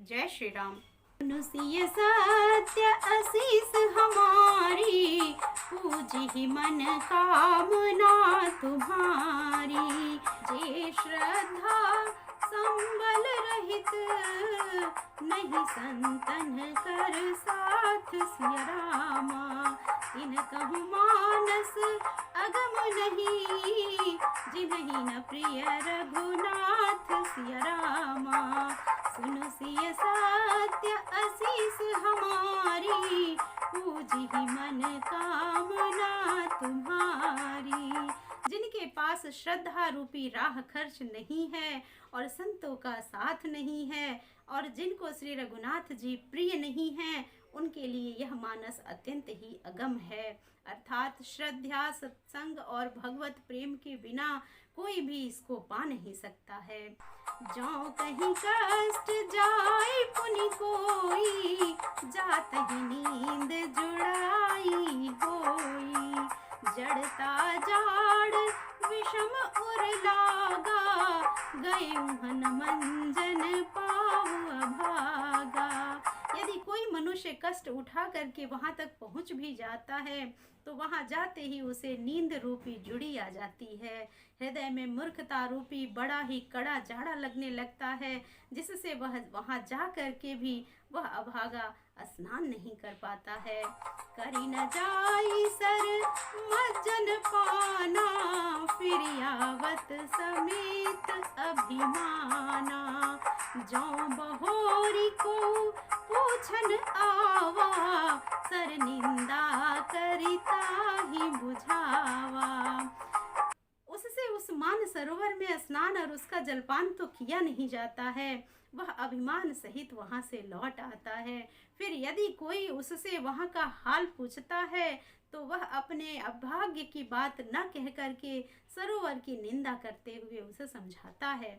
जय श्री राम। मनुष्य सत्य असीस हमारी, पूजी मन कामना तुम्हारी। जे श्रद्धा संबल रहित, नहीं संतन कर साथ सिया रामा। इन कहु मानस अगम नहीं, जिन्हीं न प्रिय रघुनाथ सिया रामा। सुनु सिय सत्य असीस हमारी, पूजी मन कामना तुम्हारी। जिनके पास श्रद्धा रूपी राह खर्च नहीं है और संतों का साथ नहीं है, और जिनको श्री रघुनाथ जी प्रिय नहीं हैं, उनके लिए यह मानस अत्यंत ही अगम है। अर्थात श्रद्धा, सत्संग और भगवत प्रेम के बिना कोई भी इसको पा नहीं सकता है। जो कहीं कष्ट जाए पुनि कोई, जात ही नींद जुड़ाई होई। जड़ता जाड़ विषम उर लागा, गए हन मंजन पाऊ अभागा। यदि कोई मनुष्य कष्ट उठा करके वहां तक पहुंच भी जाता है, तो वहां जाते ही उसे नींद रूपी जुड़ी आ जाती है। हृदय में मूर्खता रूपी बड़ा ही कड़ा जाड़ा लगने लगता है, जिससे वह वहां जा करके भी वह अभागा स्नान नहीं कर पाता है। करी न जाई सर मज्जन पाना, फिर आवत समेत अभिमाना। जो बहोरी को पूछन आवा, सर निंदा करिता ही बुझावा। उससे उस मान सरोवर में स्नान और उसका जलपान तो किया नहीं जाता है, वह अभिमान सहित वहां से लौट आता है। फिर यदि कोई उससे वहां का हाल पूछता है, तो वह अपने अभाग्य की बात न कह करके सरोवर की निंदा करते हुए उसे समझाता है।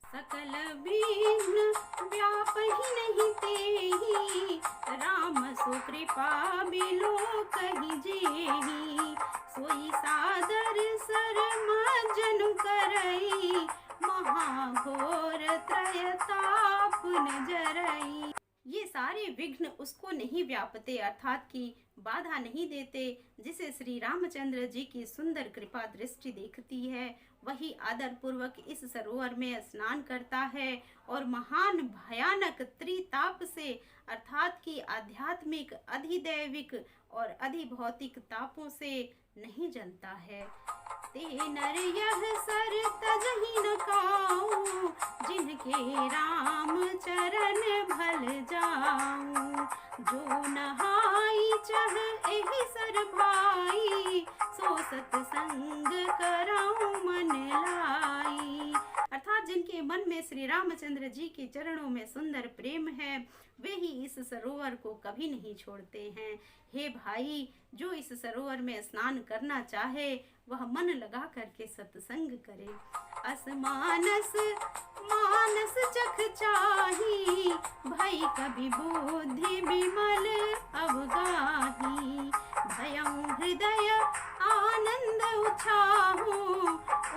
सकल विघ्न व्याप ही नहीं तेहि, राम सुकृपा बिलो कहि जेहि। सोई सादर सर मज्जन करई, महाघोर त्रयताप न जरई। ये सारे विघ्न उसको नहीं व्यापते, अर्थात कि बाधा नहीं देते। जिसे श्री रामचंद्र जी की सुंदर कृपा दृष्टि देखती है, वही आदर पूर्वक इस सरोवर में स्नान करता है और महान भयानक त्रिताप से, अर्थात कि आध्यात्मिक, अधिदैविक और अधिभौतिक तापों से नहीं जलता है। ते नर यह सर तजहि न काऊ, जिनके राम चरण भल जाऊं। जो नहाई चह एहि सर भाई, सो सतसंग कराऊं मन लाई। अर्थात जिनके मन में श्री रामचंद्र जी के चरणों में सुंदर प्रेम है, वे ही इस सरोवर को कभी नहीं छोड़ते हैं। हे भाई, जो इस सरोवर में स्नान करना चाहे, वह मन लगा करके सत्संग करे। असमानस मानस चख चाही, भई कभी बुद्धि विमल अवगाही। भयं हृदय आनंद उछाहू,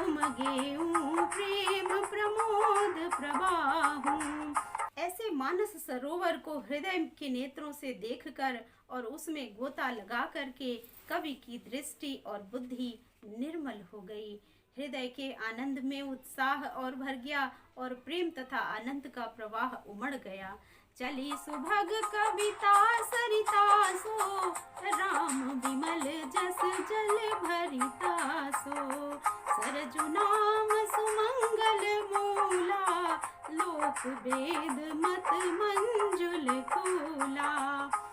उमगेऊं प्रेम प्रमोद प्रवाहू। ऐसे मानस सरोवर को हृदय के नेत्रों से देखकर और उसमें गोता लगा करके कवि की दृष्टि और बुद्धि निर्मल हो गई। हृदय के आनंद में उत्साह और भर गया और प्रेम तथा आनंद का प्रवाह उमड़ गया। चली सुभग कविता सरिता सो, राम विमल जस जल भरिता सो। सरजु नाम सुमंगल मूला, लोक वेद मत मंजुल फूला।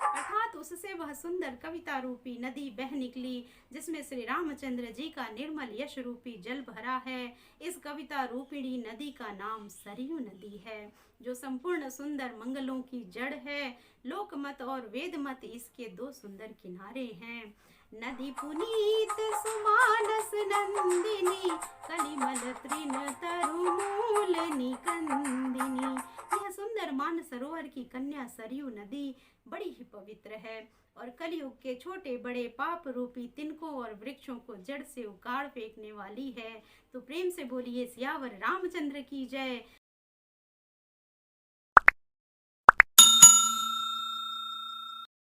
अर्थात उससे वह सुंदर कविता रूपी नदी बह निकली, जिसमें श्री रामचंद्र जी का निर्मल यश रूपी जल भरा है। इस कविता रूपिणी नदी का नाम सरयू नदी है, जो संपूर्ण सुंदर मंगलों की जड़ है। लोकमत और वेदमत इसके दो सुंदर किनारे हैं। नदी पुनीत सुमानस नंदिनी, कलिमल तृण तरुमूल निकंदिनी। यह सुंदर मान सरोवर की कन्या सरयू नदी बड़ी ही पवित्र है और कलयुग के छोटे बड़े पाप रूपी तिनकों और वृक्षों को जड़ से उखाड़ फेंकने वाली है। तो प्रेम से बोलिए सियावर रामचंद्र की जय।